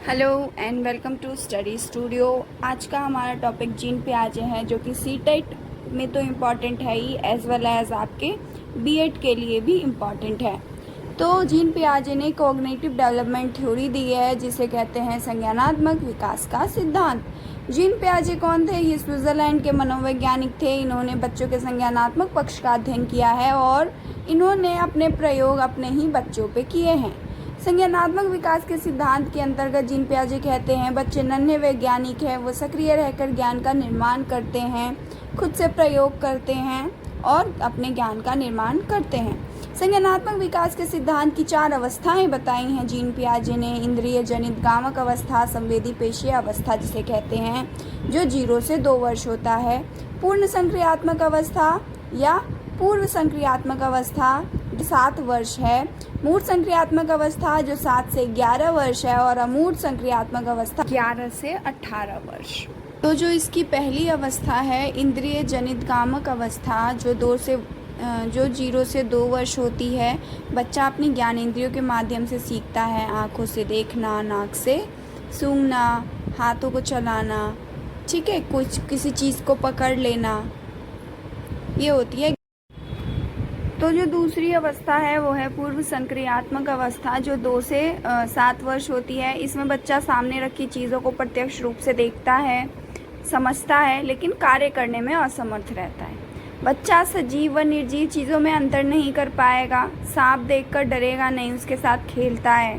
Hello and welcome to study studio. आज का हमारा टॉपिक जीन पियाजे है, जो कि सीटेट में तो इम्पॉर्टेंट है ही, एज वेल एज आपके बीएड के लिए भी इम्पॉर्टेंट है। तो जीन पियाजे ने कॉग्निटिव डेवलपमेंट थ्योरी दी है, जिसे कहते हैं संज्ञानात्मक विकास का सिद्धांत। जीन पियाजे कौन थे? ये स्विट्ज़रलैंड के मनोवैज्ञानिक थे। इन्होंने बच्चों के संज्ञानात्मक पक्ष का अध्ययन किया है और इन्होंने अपने प्रयोग अपने ही बच्चों पे किए हैं। संज्ञानात्मक विकास के सिद्धांत के अंतर्गत जीन पियाजे कहते हैं बच्चे नन्हे वैज्ञानिक हैं, वो सक्रिय रहकर ज्ञान का निर्माण करते हैं, खुद से प्रयोग करते हैं और अपने ज्ञान का निर्माण करते हैं। संज्ञानात्मक विकास के सिद्धांत की 4 अवस्थाएं बताई हैं जीन पियाजे ने। इंद्रिय जनित गामक अवस्था, संवेदी पेशीय अवस्था जिसे कहते हैं, जो 0 से 2 वर्ष होता है। पूर्ण संक्रियात्मक अवस्था या पूर्व संक्रियात्मक अवस्था 7 वर्ष है। मूर्त संक्रियात्मक अवस्था जो 7 से 11 वर्ष है और अमूर्त संक्रियात्मक अवस्था 11 से 18 वर्ष। तो जो इसकी पहली अवस्था है इंद्रिय जनित गामक अवस्था, जो 0 से 2 वर्ष होती है। बच्चा अपनी ज्ञानेंद्रियों के माध्यम से सीखता है, आँखों से देखना, नाक से सूंघना, हाथों को चलाना, ठीक है, किसी चीज़ को पकड़ लेना, ये होती है। तो जो दूसरी अवस्था है वो है पूर्व संक्रियात्मक अवस्था, जो 2 से 7 वर्ष होती है। इसमें बच्चा सामने रखी चीज़ों को प्रत्यक्ष रूप से देखता है, समझता है, लेकिन कार्य करने में असमर्थ रहता है। बच्चा सजीव व निर्जीव चीज़ों में अंतर नहीं कर पाएगा। सांप देखकर डरेगा नहीं, उसके साथ खेलता है।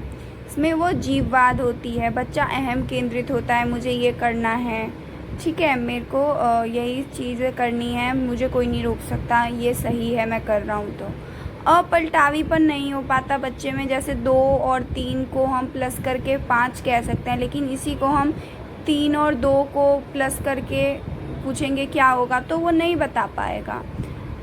इसमें वो जीववाद होती है। बच्चा अहम केंद्रित होता है, मुझे ये करना है, ठीक है, मेरे को यही चीज़ें करनी है, मुझे कोई नहीं रोक सकता, ये सही है, मैं कर रहा हूँ। तो अपलटावीपन नहीं हो पाता बच्चे में। जैसे 2 और 3 को हम प्लस करके 5 कह सकते हैं, लेकिन इसी को हम 3 और 2 को प्लस करके पूछेंगे क्या होगा, तो वो नहीं बता पाएगा।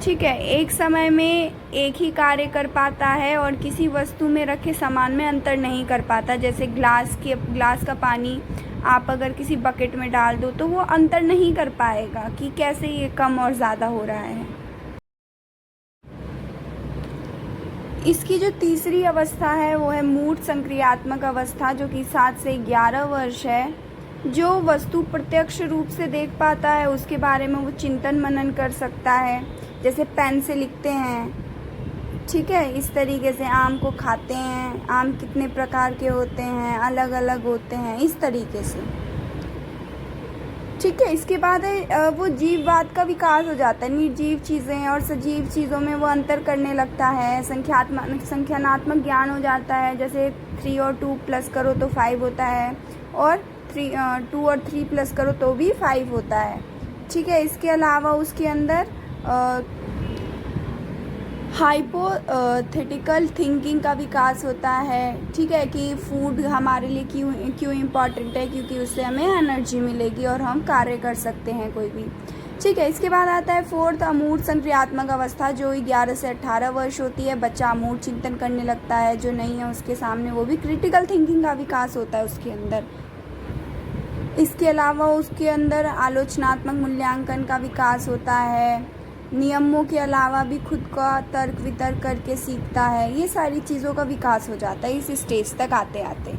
ठीक है, एक समय में एक ही कार्य कर पाता है और किसी वस्तु में रखे सामान में अंतर नहीं कर पाता। जैसे ग्लास का पानी आप अगर किसी बकेट में डाल दो तो वो अंतर नहीं कर पाएगा कि कैसे ये कम और ज़्यादा हो रहा है। इसकी जो तीसरी अवस्था है वो है मूर्त संक्रियात्मक अवस्था, जो कि 7 से 11 वर्ष है। जो वस्तु प्रत्यक्ष रूप से देख पाता है उसके बारे में वो चिंतन मनन कर सकता है। जैसे पेन से लिखते हैं, ठीक है, इस तरीके से आम को खाते हैं, आम कितने प्रकार के होते हैं, अलग अलग होते हैं, इस तरीके से। ठीक है, इसके बाद वो जीववाद का विकास हो जाता है। निर्जीव चीज़ें और सजीव चीज़ों में वो अंतर करने लगता है। संख्यानात्मक ज्ञान हो जाता है। जैसे 3 और 2 प्लस करो तो 5 होता है और 2 और 3 प्लस करो तो भी 5 होता है। ठीक है, इसके अलावा उसके अंदर हाइपोथेटिकल थिंकिंग का विकास होता है। ठीक है, कि फूड हमारे लिए क्यों इम्पॉर्टेंट है, क्योंकि उससे हमें एनर्जी मिलेगी और हम कार्य कर सकते हैं कोई भी। ठीक है, इसके बाद आता है 4th अमूर्त संक्रियात्मक अवस्था, जो 11 से 18 वर्ष होती है। बच्चा अमूर्त चिंतन करने लगता है, जो नहीं है उसके सामने, वो भी क्रिटिकल थिंकिंग का विकास होता है उसके अंदर। इसके अलावा उसके अंदर आलोचनात्मक मूल्यांकन का विकास होता है। नियमों के अलावा भी खुद का तर्क वितर्क करके सीखता है। ये सारी चीज़ों का विकास हो जाता है इस स्टेज तक आते आते।